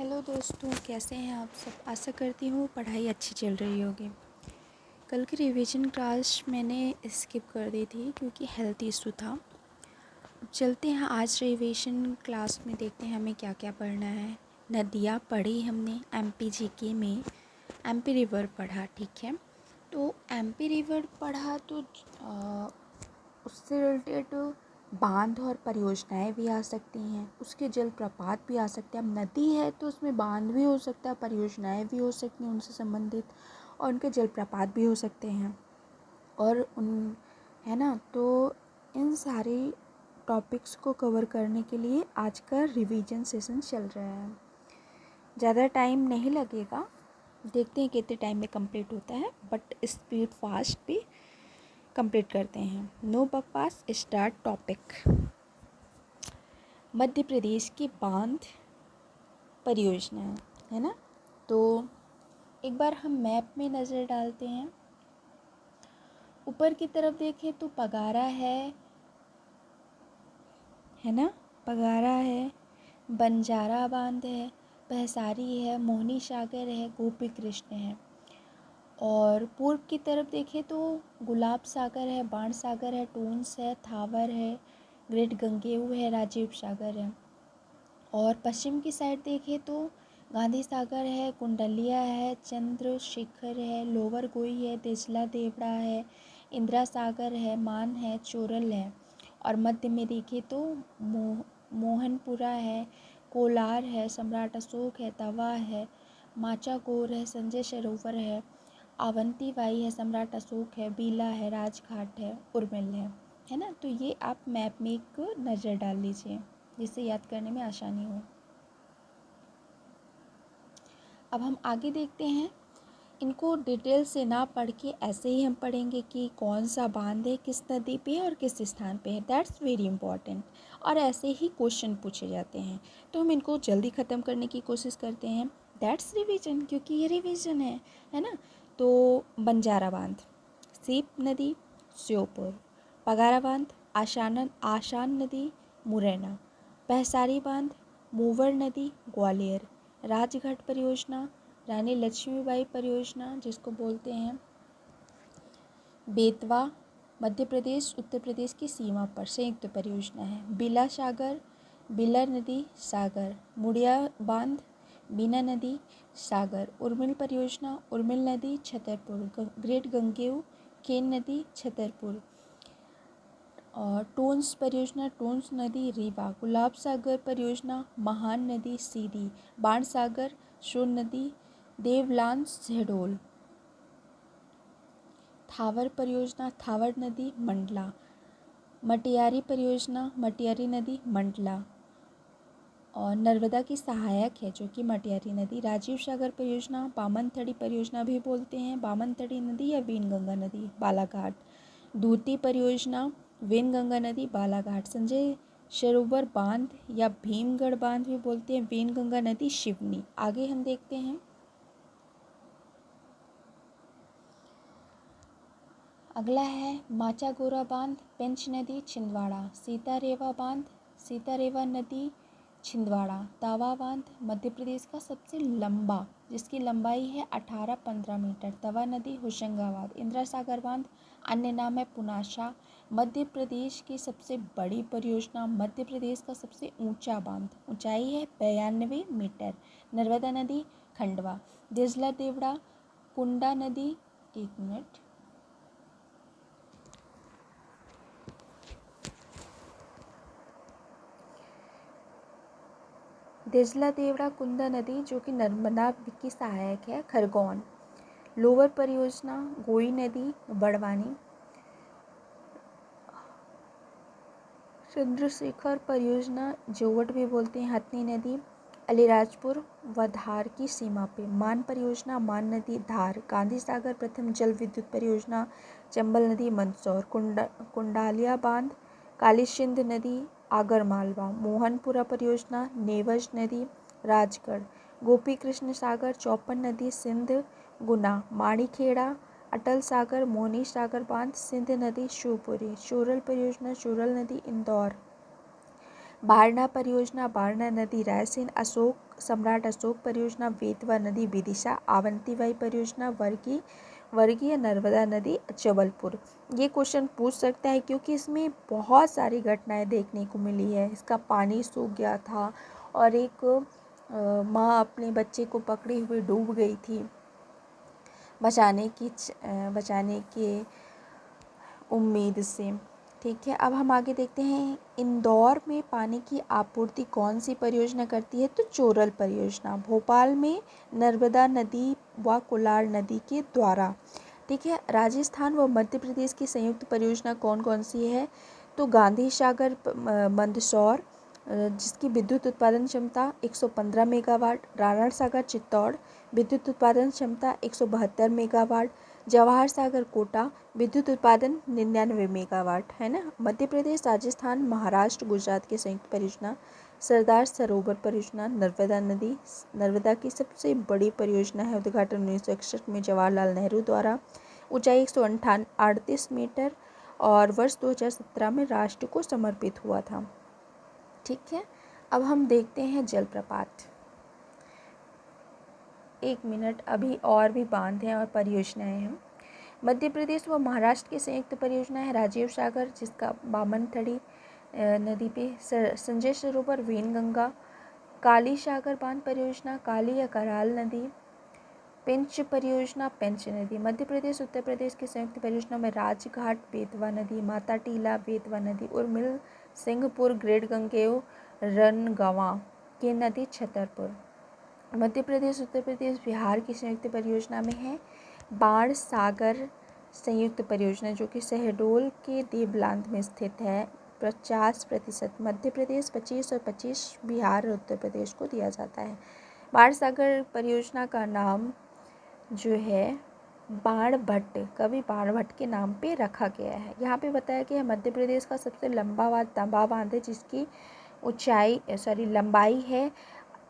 Hello दोस्तों, कैसे हैं आप सब। आशा करती हूँ पढ़ाई अच्छी चल रही होगी। कल की रिवीजन क्लास मैंने स्किप कर दी थी क्योंकि हेल्थ इशू था। अब चलते हैं आज रिवीजन क्लास में, देखते हैं हमें क्या क्या पढ़ना है। नदियाँ पढ़ी हमने, एमपी जीके में एमपी रिवर पढ़ा, ठीक है। तो एमपी रिवर पढ़ा तो उससे रिलेटेड बांध और परियोजनाएं भी आ सकती हैं, उसके जलप्रपात भी आ सकते हैं। अब नदी है तो उसमें बांध भी हो सकता है, परियोजनाएं भी हो सकती हैं उनसे संबंधित, और उनके जलप्रपात भी हो सकते हैं और उन है ना। तो इन सारे टॉपिक्स को कवर करने के लिए आज का रिवीजन सेशन चल रहा है। ज़्यादा टाइम नहीं लगेगा, देखते हैं कितने टाइम में कंप्लीट होता है, बट स्पीड फास्ट भी कंप्लीट करते हैं। नो बकवास, स्टार्ट टॉपिक। मध्य प्रदेश की बांध परियोजना है ना। तो एक बार हम मैप में नज़र डालते हैं। ऊपर की तरफ देखें तो पगारा है ना, पगारा है, बंजारा बांध है, पहसारी है, मोहनी सागर है, गोपी कृष्ण है। और पूर्व की तरफ देखें तो गुलाब सागर है, बाण सागर है, टूंस है, थावर है, ग्रेट गंगेऊ है, राजीव सागर है। और पश्चिम की साइड देखें तो गांधी सागर है, कुंडलिया है, चंद्रशेखर है, लोअर गोई है, देजला देवड़ा है, इंदिरा सागर है, मान है, चोरल है। और मध्य में देखें तो मोहनपुरा है, कोलार है, सम्राट अशोक है, तवा है, माचाकोर है, संजय सरोवर है, अवंती बाई है, सम्राट अशोक है, बीला है, राजघाट है, उर्मिल है ना। तो ये आप मैप में एक नज़र डाल लीजिए जिससे याद करने में आसानी हो। अब हम आगे देखते हैं। इनको डिटेल से ना पढ़ के ऐसे ही हम पढ़ेंगे कि कौन सा बांध है, किस नदी पे है और किस स्थान पे है। That's very important. और ऐसे ही क्वेश्चन पूछे जाते हैं, तो हम इनको जल्दी ख़त्म करने की कोशिश करते हैं। दैट्स रिवीजन, क्योंकि ये रिवीजन है ना। तो बंजारा बांध, सीप नदी, श्योपुर। पगारा बांध, आशान नदी, मुरैना। पहसारी बांध, मूवर नदी, ग्वालियर। राजघाट परियोजना, रानी लक्ष्मीबाई परियोजना जिसको बोलते हैं बेतवा, मध्य प्रदेश उत्तर प्रदेश की सीमा पर संयुक्त परियोजना है। बिला सागर, बिला नदी, सागर। मुड़िया बांध, बीना नदी, सागर। उर्मिल परियोजना, उर्मिल नदी, छतरपुर। ग्रेट गंगेऊ, केन नदी, छतरपुर। और टोन्स परियोजना, टोन्स नदी, रीवा। गुलाब सागर परियोजना, महान नदी, सीधी। बाण सागर, सोन नदी, देवलान, शहडोल। थावर परियोजना, थावर नदी, मंडला। मटियारी परियोजना, मटियारी नदी, मंडला। और नर्मदा की सहायक है जो कि मटियारी नदी। राजीव सागर परियोजना, बामनथड़ी परियोजना भी बोलते हैं, बामनथड़ी नदी या वेनगंगा नदी, बालाघाट। दूती परियोजना, वेनगंगा नदी, बालाघाट। संजय सरोवर बांध या भीमगढ़ बांध भी बोलते हैं, वेनगंगा नदी, शिवनी। आगे हम देखते हैं। अगला है माचागोरा बांध, पेंच नदी, छिंदवाड़ा। सीतारेवा बांध, सीतारेवा नदी, छिंदवाड़ा। तवा बांध, मध्य प्रदेश का सबसे लंबा, जिसकी लंबाई है 18-15 मीटर, तवा नदी, होशंगाबाद। इंदिरा सागर बांध, अन्य नाम है पुनाशा। मध्य प्रदेश की सबसे बड़ी परियोजना, मध्य प्रदेश का सबसे ऊंचा बांध, ऊंचाई है 92 मीटर, नर्मदा नदी, खंडवा। देजला देवड़ा, कुंडा नदी, एक मिनट, देजला देवड़ा कुंदा नदी जो कि नर्मदा की सहायक है, खरगोन। लोअर परियोजना, गोई नदी, बड़वानी। चंद्रशेखर परियोजना, जोवट भी बोलते हैं, हथनी नदी, अलीराजपुर व धार की सीमा पे। मान परियोजना, मान नदी, धार। गांधी सागर प्रथम जल विद्युत परियोजना, चंबल नदी, मंदसौर। कुंडालिया बांध, काली सिंध नदी, आगरमालवा। मोहनपुरा परियोजना, नेवज नदी, राजगढ़। गोपी कृष्ण सागर, चौपन नदी, सिंध, गुना। माणीखेड़ा, अटल सागर, मोहनी सागर बांध, सिंध नदी, शिवपुरी। चोरल परियोजना, चोरल नदी, इंदौर। बारना परियोजना, बारना नदी रायसेन, अशोक सम्राट अशोक परियोजना, बेतवा नदी विदिशा, आवंतीबाई परियोजना, वर्गीय नर्मदा नदी जबलपुर। ये क्वेश्चन पूछ सकता है क्योंकि इसमें बहुत सारी घटनाएं देखने को मिली है। इसका पानी सूख गया था और एक माँ अपने बच्चे को पकड़े हुए डूब गई थी, बचाने की उम्मीद से। ठीक है, अब हम आगे देखते हैं। इंदौर में पानी की आपूर्ति कौन सी परियोजना करती है? तो चोरल परियोजना। भोपाल में नर्मदा नदी व कोलार नदी के द्वारा। ठीक है, राजस्थान व मध्य प्रदेश की संयुक्त परियोजना कौन कौन सी है? तो गांधी सागर मंदसौर, जिसकी विद्युत उत्पादन क्षमता 115 मेगावाट, राणा सागर चित्तौड़, विद्युत उत्पादन क्षमता 172 मेगावाट, जवाहर सागर कोटा, विद्युत उत्पादन 99 मेगावाट, है ना। मध्य प्रदेश, राजस्थान, महाराष्ट्र, गुजरात की संयुक्त परियोजना सरदार सरोवर परियोजना। नर्मदा की सबसे बड़ी परियोजना है, उद्घाटन 1961 में जवाहरलाल नेहरू द्वारा, ऊंचाई 138 मीटर और वर्ष 2017 में राष्ट्र को समर्पित हुआ था। ठीक है, अब हम देखते हैं जलप्रपात। 1 मिनट, अभी और भी बांध हैं और परियोजनाएं हैं। मध्य प्रदेश व महाराष्ट्र की संयुक्त परियोजना है राजीव सागर, जिसका बामनथड़ी नदी पे संजय सरोवर, वेनगंगा, काली सागर बांध परियोजना, काली या कराल नदी, पेंच परियोजना, पेंच नदी। मध्य प्रदेश उत्तर प्रदेश की संयुक्त परियोजना में राजघाट बेतवा नदी, माता टीला बेतवा नदी, उर्मिल सिंहपुर, ग्रेट गंगेय, रनगवा के नदी छतरपुर। मध्य प्रदेश उत्तर प्रदेश बिहार की संयुक्त परियोजना में है बाण सागर संयुक्त परियोजना, जो कि शहडोल के देवलांत में स्थित है। 50% मध्य प्रदेश, 25 और 25 बिहार और उत्तर प्रदेश को दिया जाता है। बाण सागर परियोजना का नाम जो है बाणभट्ट, कवि बाणभट्ट के नाम पे रखा गया है। यहाँ पे बताया गया है मध्य प्रदेश का सबसे लंबा तंबा बांध है, जिसकी लंबाई है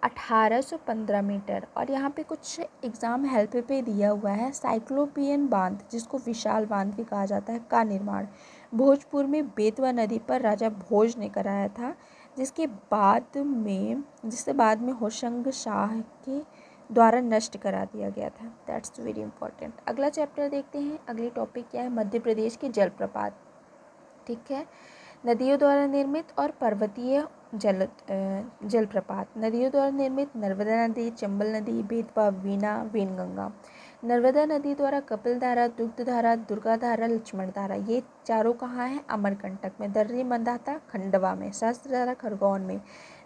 1815 मीटर। और यहाँ पे कुछ एग्ज़ाम हेल्प पे दिया हुआ है। साइक्लोपियन बांध, जिसको विशाल बांध भी कहा जाता है, का निर्माण भोजपुर में बेतवा नदी पर राजा भोज ने कराया था, जिससे बाद में होशंग शाह के द्वारा नष्ट करा दिया गया था। That's very important. अगला चैप्टर देखते हैं। अगली टॉपिक क्या है? मध्य प्रदेश के जलप्रपात। ठीक है, नदियों द्वारा निर्मित और पर्वतीय जलप्रपात। नदियों द्वारा निर्मित नर्मदा नदी, चंबल नदी, बेतवा, वीणा, वेनगंगा। नर्मदा नदी द्वारा कपिलधारा, दुग्धधारा, दुर्गाधारा, लक्ष्मणधारा। ये चारों कहाँ हैं? अमरकंटक में, दर्री मंदाता खंडवा में, सहस्त्रधारा खरगोन में,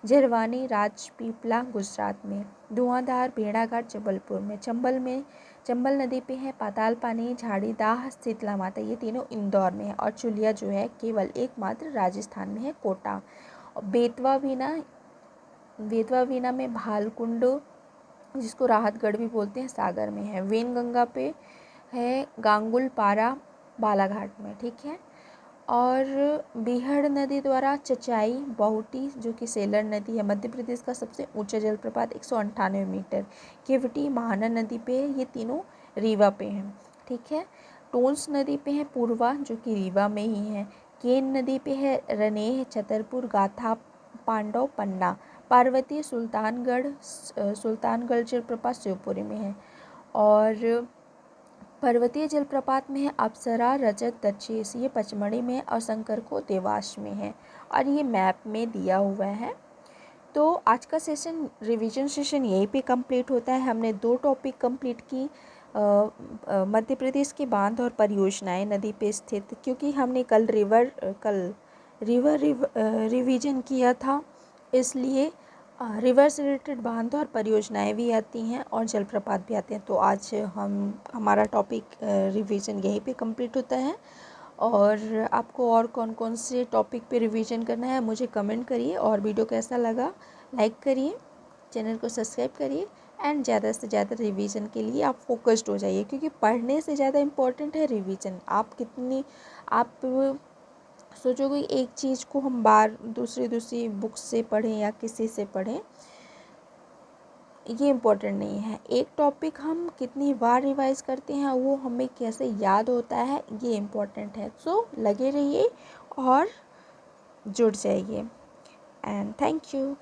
झिरवानी राजपीपला गुजरात में, धुआंधार भेड़ाघाट जबलपुर में, चंबल नदी पे है पाताल पानी, झाड़ीदाह, शीतला माता, ये तीनों इंदौर में है। और चुलिया जो है केवल एकमात्र राजस्थान में है, कोटा। बेतवा वीना में भालकुंड, जिसको राहतगढ़ भी बोलते हैं, सागर में है। वेनगंगा पे है गांगुल पारा, बालाघाट में। ठीक है, और बीहड़ नदी द्वारा चचाई बहुटी, जो कि सेलर नदी है। मध्य प्रदेश का सबसे ऊंचा जलप्रपात 198 मीटर। केवटी महाना नदी पे है, ये तीनों रीवा पे हैं। ठीक है, टोंस नदी पे है पूर्वा, जो कि रीवा में ही है। केन नदी पे है रनेह, छतरपुर, गाथा, पांडव, पन्ना। पार्वती सुल्तानगढ़ जलप्रपात शिवपुरी में है। और पर्वतीय जलप्रपात में है अप्सरा, रजत, दक्षेश, ये पचमढ़ी में, और शंकर को देवास में है। और ये मैप में दिया हुआ है। तो आज का सेशन, रिवीजन सेशन यहीं पे कंप्लीट होता है। हमने 2 टॉपिक कंप्लीट की, मध्य प्रदेश के बांध और परियोजनाएं नदी पे स्थित, क्योंकि हमने कल रिवर रिवीजन किया था, इसलिए रिवर से रिलेटेड बांध और परियोजनाएं भी आती हैं और जलप्रपात भी आते हैं। तो आज हमारा टॉपिक रिवीजन यहीं पे कंप्लीट होता है। और आपको और कौन कौन से टॉपिक पे रिवीजन करना है मुझे कमेंट करिए, और वीडियो कैसा लगा लाइक करिए, चैनल को सब्सक्राइब करिए, एंड ज़्यादा से ज़्यादा रिवीजन के लिए आप फोकस्ड हो जाइए, क्योंकि पढ़ने से ज़्यादा इम्पोर्टेंट है रिवीजन। आप सोचोगे एक चीज़ को हम दूसरी बुक से पढ़ें या किसी से पढ़ें, ये इम्पोर्टेंट नहीं है। एक टॉपिक हम कितनी बार रिवाइज करते हैं, वो हमें कैसे याद होता है, ये इम्पोर्टेंट है। सो लगे रहिए और जुड़ जाइए। and thank you.